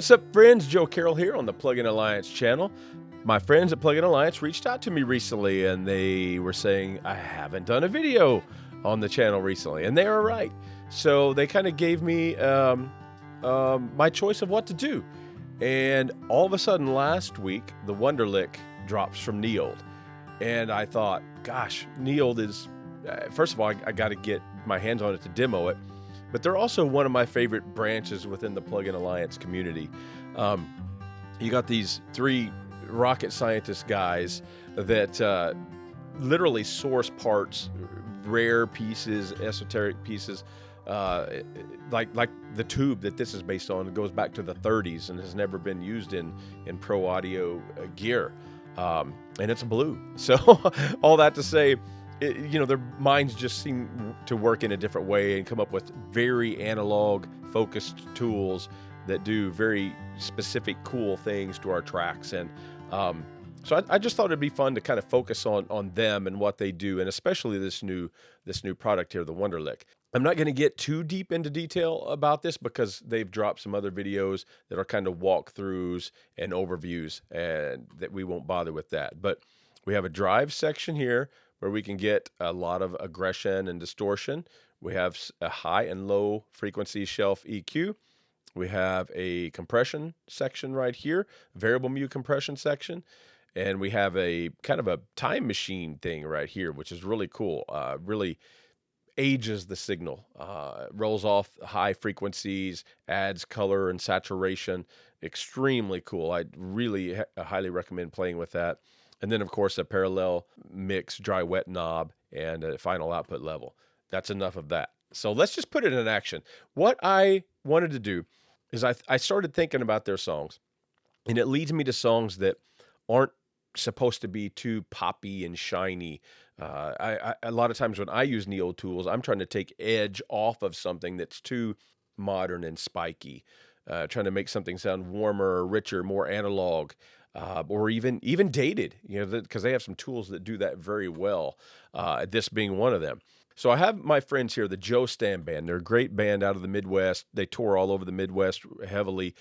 What's up, friends? Joe Carrell here on the Plug-in Alliance channel. My friends at Plug-in Alliance reached out to me recently, and they were saying I haven't done a video on the channel recently, and they are right. So they kind of gave me my choice of what to do. And all of a sudden last week, the WUNDERLICH drops from NEOLD. And I thought, gosh, NEOLD is, first of all, I got to get my hands on it to demo it. But they're also one of my favorite branches within the Plug-in Alliance community. You got these three rocket scientist guys that literally source parts, rare pieces, esoteric pieces, like the tube that this is based on. It goes back to the 30s and has never been used in pro audio gear. And it's blue. So all that to say, their minds just seem to work in a different way and come up with very analog focused tools that do very specific, cool things to our tracks. And so I just thought it'd be fun to kind of focus on them and what they do, and especially this new product here, the WUNDERLICH. I'm not going to get too deep into detail about this because they've dropped some other videos that are kind of walkthroughs and overviews, and that we won't bother with that. But we have a drive section here where we can get a lot of aggression and distortion. We have a high and low frequency shelf EQ. We have a compression section right here, variable mu compression section. And we have a kind of a time machine thing right here, which is really cool. Really ages the signal, rolls off high frequencies, adds color and saturation. Extremely cool. I really highly recommend playing with that. And then, of course, a parallel mix, dry wet knob, and a final output level. That's enough of that. So let's just put it in action. What I wanted to do is I started thinking about their songs, and it leads me to songs that aren't supposed to be too poppy and shiny. A lot of times when I use NEOLD tools, I'm trying to take edge off of something that's too modern and spiky, trying to make something sound warmer, richer, more analog. Or even dated, because they have some tools that do that very well, this being one of them. So I have my friends here, the Joe Stamm Band. They're a great band out of the Midwest. They tour all over the Midwest heavily,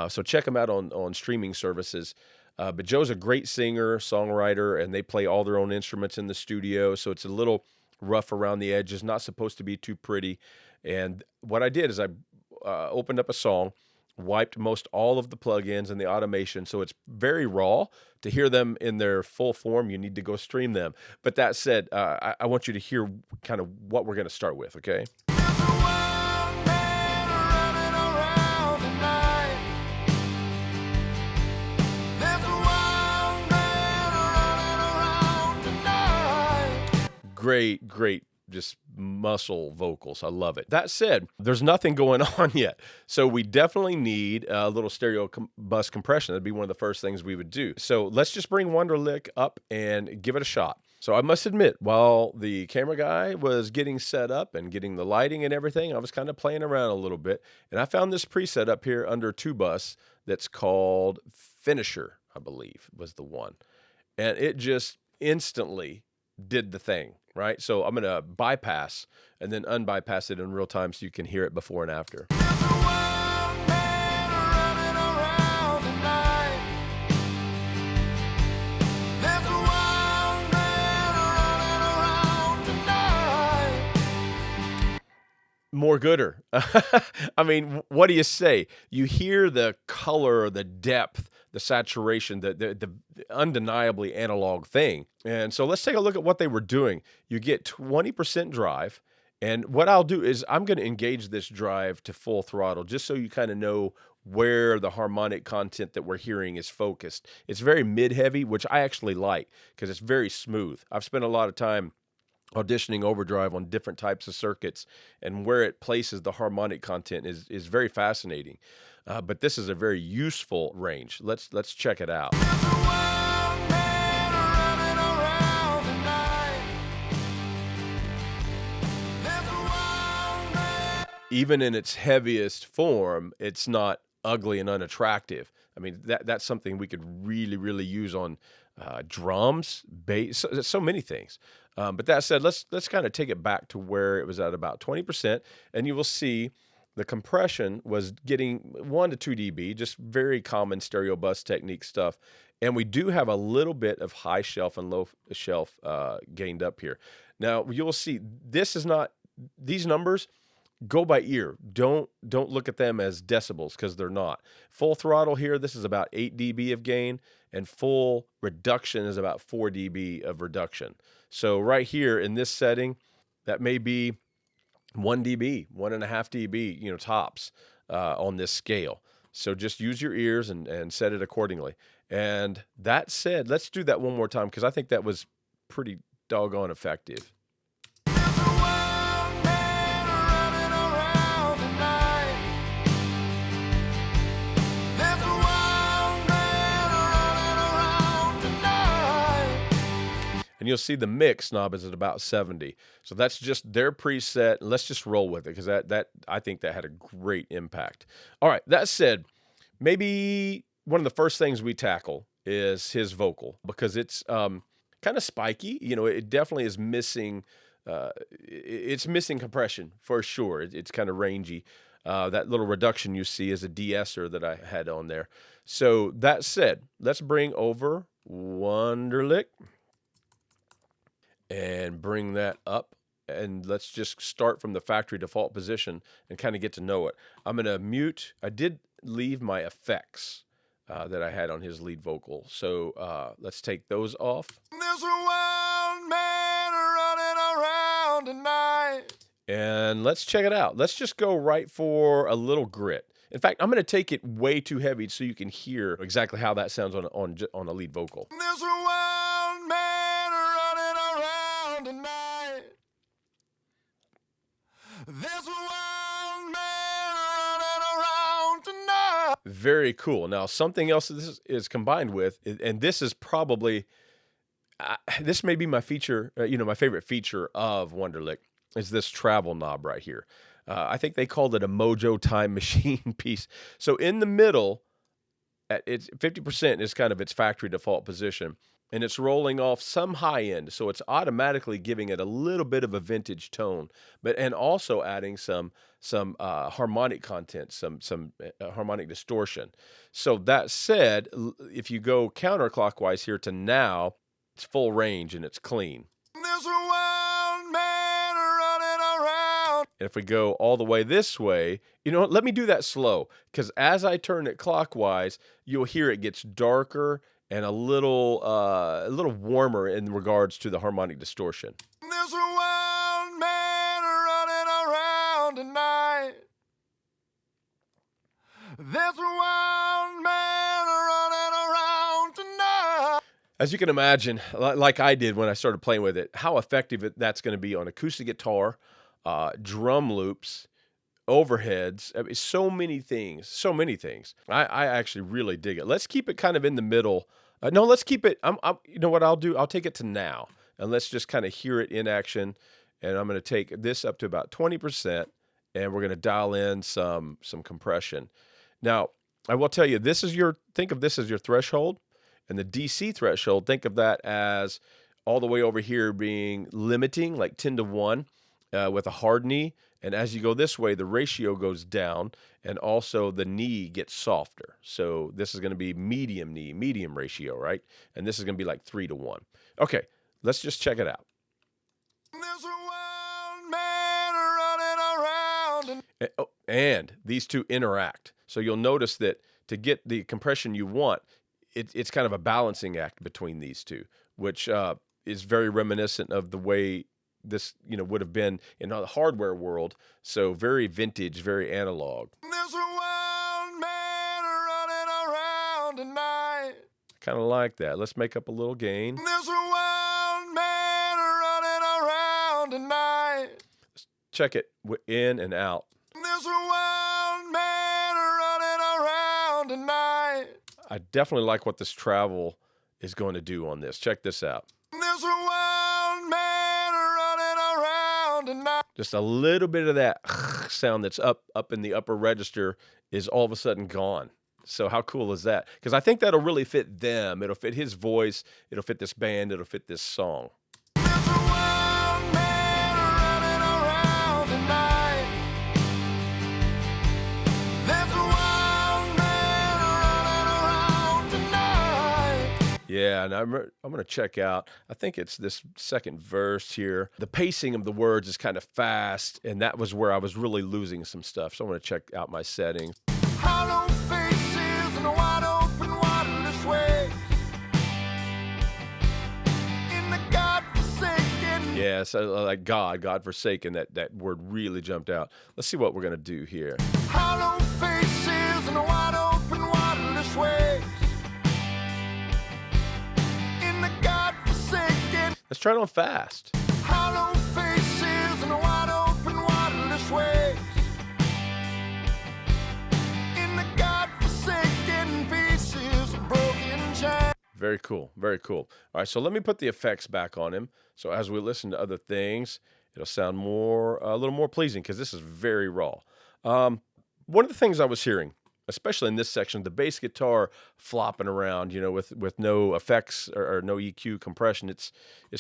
so check them out on streaming services. But Joe's a great singer, songwriter, and they play all their own instruments in the studio, so it's a little rough around the edges, not supposed to be too pretty. And what I did is I opened up a song, wiped most all of the plugins and the automation, so it's very raw. To hear them in their full form, you need to go stream them. But that said, I want you to hear kind of what we're going to start with, okay? Great. Just muscle vocals. I love it. That said, there's nothing going on yet. So we definitely need a little stereo bus compression. That'd be one of the first things we would do. So let's just bring WUNDERLICH up and give it a shot. So I must admit, while the camera guy was getting set up and getting the lighting and everything, I was kind of playing around a little bit. And I found this preset up here under 2-bus that's called Finisher, I believe was the one. And it just instantly did the thing. Right? So I'm going to bypass and then unbypass it in real time so you can hear it before and after. More gooder. I mean, what do you say? You hear the color, the depth, the saturation, the undeniably analog thing. And so let's take a look at what they were doing. You get 20% drive. And what I'll do is I'm going to engage this drive to full throttle just so you kind of know where the harmonic content that we're hearing is focused. It's very mid-heavy, which I actually like because it's very smooth. I've spent a lot of time auditioning overdrive on different types of circuits, and where it places the harmonic content is very fascinating. But this is a very useful range. Let's check it out. Even in its heaviest form, it's not ugly and unattractive. I mean, that's something we could really use on drums, bass, so many things. But that said, let's kind of take it back to where it was at about 20%, and you will see the compression was getting 1 to 2 dB, just very common stereo bus technique stuff. And we do have a little bit of high shelf and low shelf gained up here. Now you'll see this is not, these numbers go by ear. Don't look at them as decibels because they're not. Full throttle here, this is about 8 dB of gain, and full reduction is about 4 dB of reduction. So right here in this setting, that may be 1 dB, 1.5 dB, tops on this scale. So just use your ears and set it accordingly. And that said, let's do that one more time because I think that was pretty doggone effective. And you'll see the mix knob is at about 70. So that's just their preset. Let's just roll with it because that I think that had a great impact. All right, that said, maybe one of the first things we tackle is his vocal because it's kind of spiky. It definitely is missing, it's missing compression for sure. It's kind of rangy. That little reduction you see is a de-esser that I had on there. So that said, let's bring over Wunderlich and bring that up, and let's just start from the factory default position and kind of get to know it. I'm going to mute. I did leave my effects that I had on his lead vocal, so let's take those off. There's one man running around tonight. And let's check it out. Let's just go right for a little grit. In fact, I'm going to take it way too heavy so you can hear exactly how that sounds on a lead vocal. There's one man running around tonight. There's one man running around tonight. Very cool. Now, something else that this is combined with, and this is probably, this may be my feature, my favorite feature of Wunderlich, is this travel knob right here. I think they called it a Mojo Time Machine piece. So in the middle, it's 50% is kind of its factory default position, and it's rolling off some high end, so it's automatically giving it a little bit of a vintage tone, and also adding some harmonic content, some harmonic distortion. So that said, if you go counterclockwise here to now, it's full range and it's clean. There's one man running around. And if we go all the way this way, let me do that slow, because as I turn it clockwise, you'll hear it gets darker and a little warmer in regards to the harmonic distortion. There's one man running around tonight. There's one man running around tonight. As you can imagine, like I did when I started playing with it, how effective that's going to be on acoustic guitar, drum loops, overheads. I mean, so many things. I actually really dig it. Let's keep it kind of in the middle. No, let's keep it. You know what I'll do? I'll take it to now, and let's just kind of hear it in action. And I'm going to take this up to about 20%, and we're going to dial in some compression. Now, I will tell you, think of this as your threshold, and the DC threshold, think of that as all the way over here being limiting, like 10 to 1, with a hard knee. And as you go this way, the ratio goes down, and also the knee gets softer. So this is going to be medium knee, medium ratio, right? And this is going to be like 3 to 1. Okay, let's just check it out. There's one man running around. And these two interact. So you'll notice that to get the compression you want, it's kind of a balancing act between these two, which is very reminiscent of the way this would have been in the hardware world. So very vintage, very analog. There's one man running around tonight. Kind of like that. Let's make up a little gain. There's one man running around tonight. Let's check it in and out. There's one man running around tonight. I definitely like what this travel is going to do on this. Check this out. There's one man running around tonight. Just a little bit of that sound that's up in the upper register is all of a sudden gone. So how cool is that? Because I think that'll really fit them. It'll fit his voice. It'll fit this band. It'll fit this song. There's one man running around tonight. Yeah, and I'm going to check out, I think it's this second verse here. The pacing of the words is kind of fast, and that was where I was really losing some stuff. So I'm going to check out my settings. Hollow faces and a wide open waterless waste in the God-forsaken. Yeah, so like God forsaken, that word really jumped out. Let's see what we're going to do here. Hollow faces and a wide open waterless waste in the God-forsaken. Let's try it on fast. Hollow faces and a wide open waterless waste in the God-forsaken pieces of broken chain. Very cool, very cool. All right, so let me put the effects back on him. So as we listen to other things, it'll sound a little more pleasing because this is very raw. One of the things I was hearing, especially in this section, the bass guitar flopping around, with no effects or no EQ compression, it's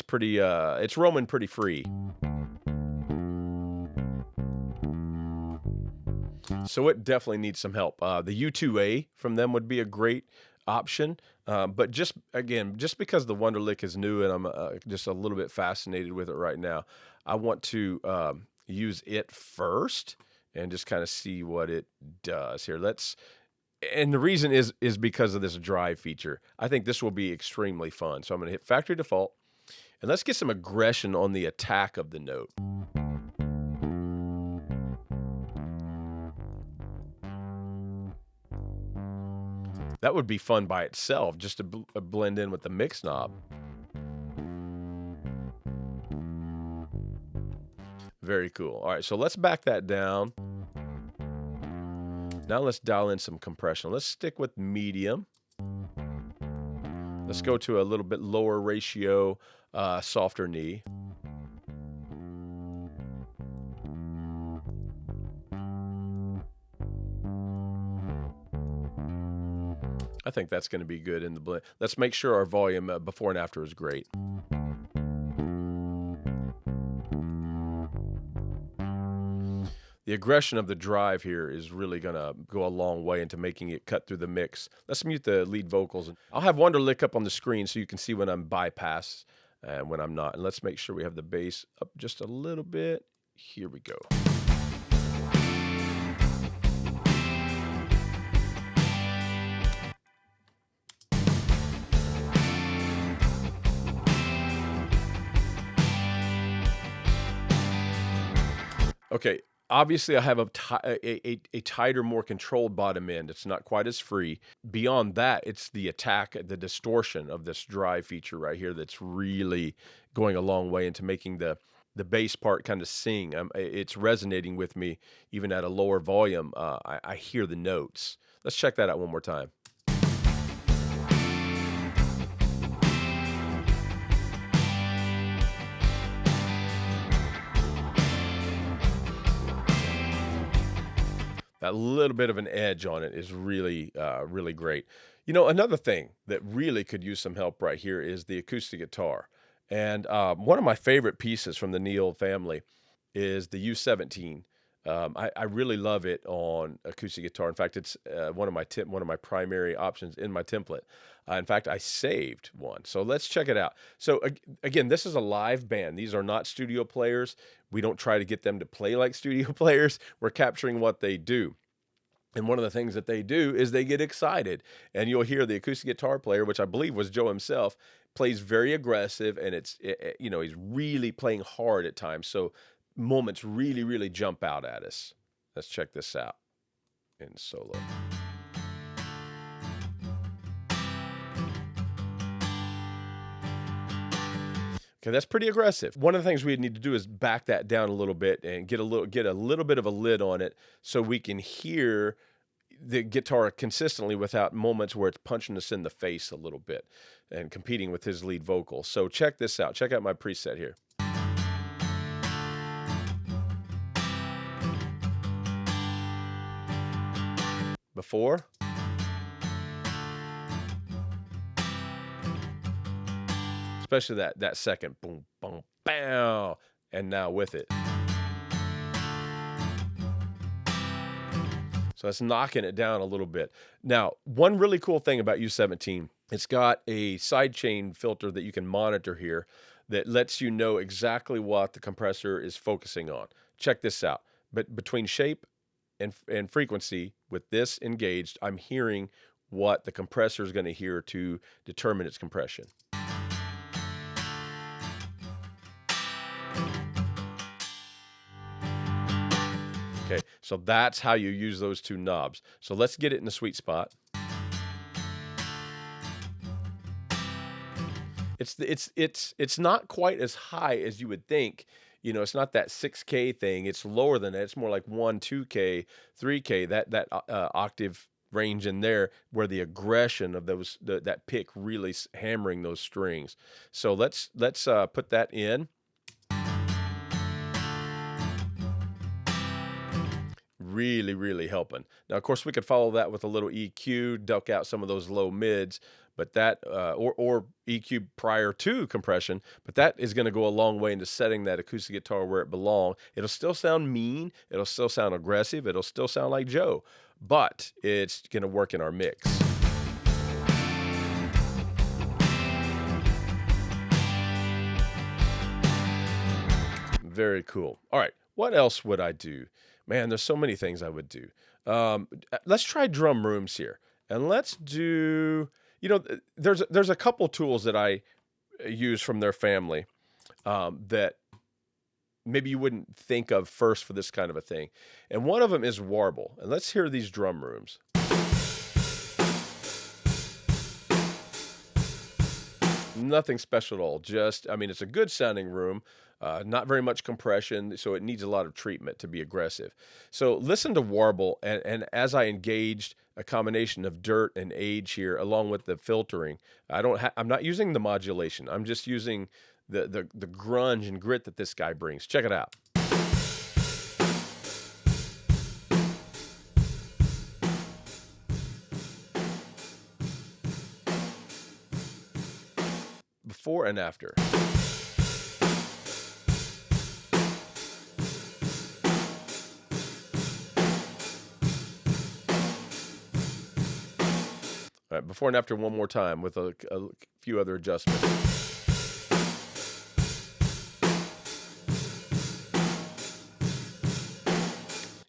pretty, it's roaming pretty free. So it definitely needs some help. The U2A from them would be a great option. But just because the Wunderlich is new and I'm just a little bit fascinated with it right now, I want to use it first and just kind of see what it does here. And the reason is because of this drive feature. I think this will be extremely fun. So I'm going to hit factory default, and let's get some aggression on the attack of the note. That would be fun by itself, just to blend in with the mix knob. Very cool. All right, so let's back that down. Now let's dial in some compression. Let's stick with medium. Let's go to a little bit lower ratio, softer knee. I think that's going to be good in the blend. Let's make sure our volume before and after is great. The aggression of the drive here is really going to go a long way into making it cut through the mix. Let's mute the lead vocals. I'll have Wunderlich up on the screen so you can see when I'm bypass and when I'm not. And let's make sure we have the bass up just a little bit. Here we go. Okay, obviously I have a tighter, more controlled bottom end. It's not quite as free. Beyond that, it's the attack, the distortion of this drive feature right here that's really going a long way into making the bass part kind of sing. It's resonating with me even at a lower volume. I hear the notes. Let's check that out one more time. That little bit of an edge on it is really, really great. Another thing that really could use some help right here is the acoustic guitar. And one of my favorite pieces from the NEOLD family is the U17. I really love it on acoustic guitar. In fact, it's one of my primary options in my template. In fact, I saved one. So let's check it out. So again, this is a live band. These are not studio players. We don't try to get them to play like studio players. We're capturing what they do. And one of the things that they do is they get excited. And you'll hear the acoustic guitar player, which I believe was Joe himself, plays very aggressive, and he's really playing hard at times. So moments really, really jump out at us. Let's check this out in solo. Okay, that's pretty aggressive. One of the things we need to do is back that down a little bit and get a little bit of a lid on it so we can hear the guitar consistently without moments where it's punching us in the face a little bit and competing with his lead vocal. So check this out. Check out my preset here. Before. Especially that second boom, boom, bam, and now with it. So that's knocking it down a little bit. Now, one really cool thing about U17 It's got a sidechain filter that you can monitor here that lets you know exactly what the compressor is focusing on. Check this out. But between shape and frequency, with this engaged, I'm hearing what the compressor is going to hear to determine its compression. Okay, so that's how you use those two knobs. So let's get it in the sweet spot. It's not quite as high as you would think. You know, it's not that 6K thing. It's lower than that. It's more like 1, 2K, 3K. That octave range in there, where the aggression of those that pick really hammering those strings. So let's put that in. Really helping. Now, of course, we could follow that with a little EQ, duck out some of those low mids, but that or EQ prior to compression, but that is going to go a long way into setting that acoustic guitar where it belongs. It'll still sound mean, it'll still sound aggressive, it'll still sound like Joe, but it's going to work in our mix. Very cool. All right, what else would I do? Man, there's so many things I would do. Let's try drum rooms here, and let's do. You know, there's a couple tools that I use from their family that maybe you wouldn't think of first for this kind of a thing, and one of them is Warble. And let's hear these drum rooms. Nothing special at all. Just, I mean, it's a good sounding room. Not very much compression, so it needs a lot of treatment to be aggressive. So listen to Warble, and as I engaged a combination of dirt and age here, along with the filtering, I'm not using the modulation. I'm just using the grunge and grit that this guy brings. Check it out. Before and after. All right, before and after one more time with a few other adjustments.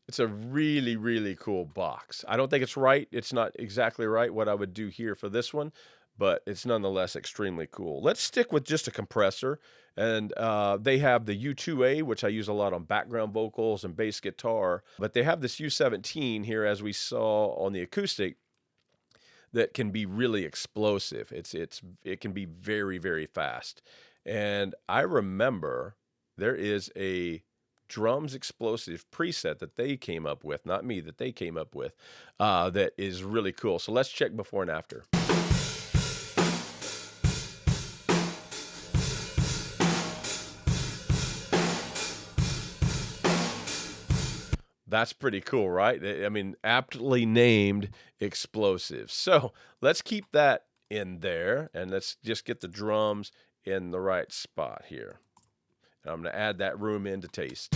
It's a really cool box. I don't think it's right. It's not exactly right what I would do here for this one, but it's nonetheless extremely cool. Let's stick with just a compressor. And they have the U2A, which I use a lot on background vocals and bass guitar. But they have this U17 here, as we saw on the acoustic, that can be really explosive. It can be very fast. And I remember there is a drums explosive preset that they came up with, not me, that they came up with, that is really cool. So let's check before and after. That's pretty cool, right? I mean, aptly named explosive. So let's keep that in there, and let's just get the drums in the right spot here. And I'm going to add that room in to taste.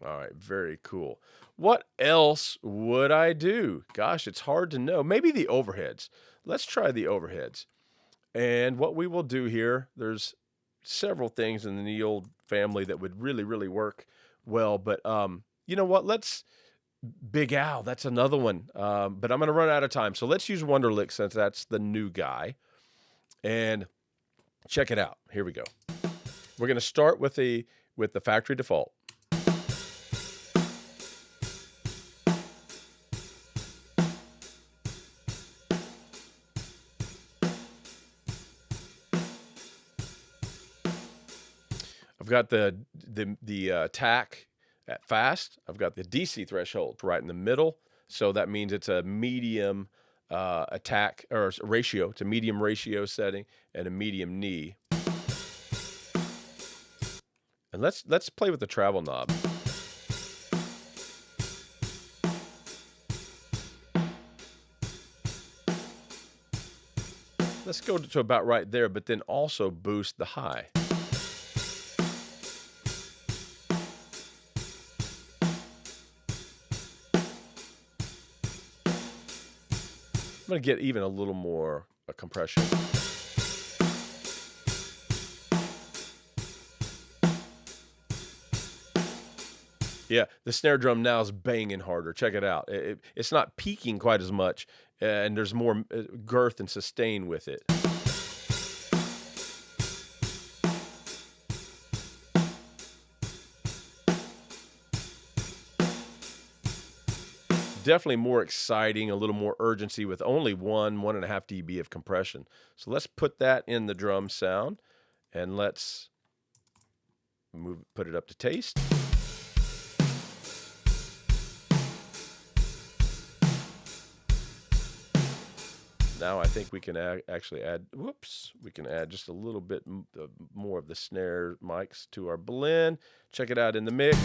All right, very cool. What else would I do? Gosh, it's hard to know. Maybe the overheads. Let's try the overheads. And what we will do here, there's several things in the NEOLD family that would really work well. But you know what? Let's Big Al. That's another one. But I'm going to run out of time. So let's use Wunderlich since that's the new guy. And check it out. Here we go. We're going to start with the factory default. I've got the attack at fast. I've got the DC threshold right in the middle. So that means it's a medium attack or ratio. It's a medium ratio setting and a medium knee. And let's play with the travel knob. Let's go to about right there, but then also boost the high. going to get even a little more compression. Yeah, the snare drum now is banging harder. Check it out. It's not peaking quite as much, and there's more girth and sustain with it. Definitely more exciting, a little more urgency with only 1.5 dB of compression. So let's put that in the drum sound, and let's put it up to taste. Now I think we can actually add, we can add just a little bit more of the snare mics to our blend. Check it out in the mix.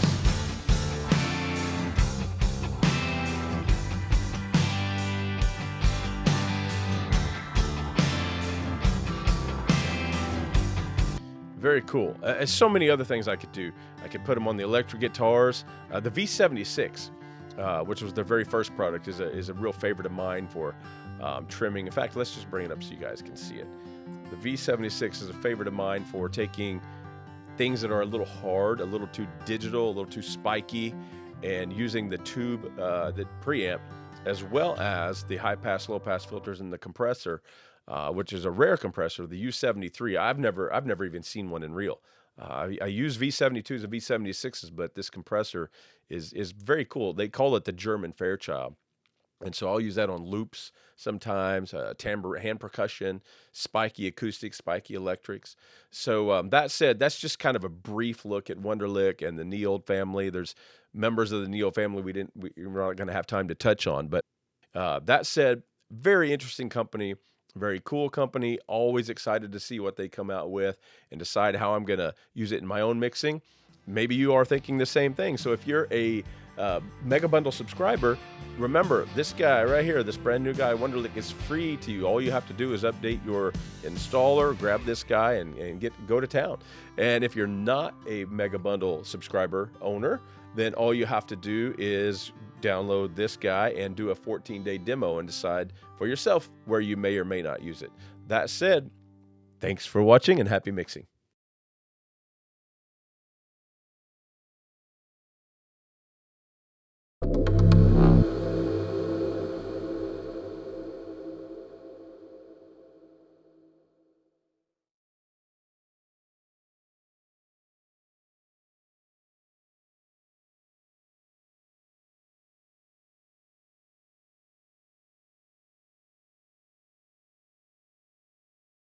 Very cool. There's so many other things I could do. I could put them on the electric guitars. The V76, which was their very first product, is a real favorite of mine for trimming. In fact, let's just bring it up so you guys can see it. The V76 is a favorite of mine for taking things that are a little hard, a little too digital, a little too spiky, and using the tube, the preamp, as well as the high-pass, low-pass filters and the compressor, which is a rare compressor, the U73. I've never even seen one in real. I use V72s and V76s, but this compressor is very cool. They call it the German Fairchild. And so I'll use that on loops sometimes, timbre, hand percussion, spiky acoustics, spiky electrics. So that said, that's just kind of a brief look at Wunderlich and the NEOLD family. There's members of the NEOLD family we're not going to have time to touch on. But that said, very interesting company, very cool company. Always excited to see what they come out with and decide how I'm going to use it in my own mixing. Maybe you are thinking the same thing. So if you're a Mega Bundle subscriber, remember this guy right here, this brand new guy, Wunderlich, is free to you. All you have to do is update your installer, grab this guy, and go to town. And if you're not a Mega Bundle subscriber owner, then all you have to do is download this guy and do a 14-day demo and decide for yourself where you may or may not use it. That said, thanks for watching and happy mixing.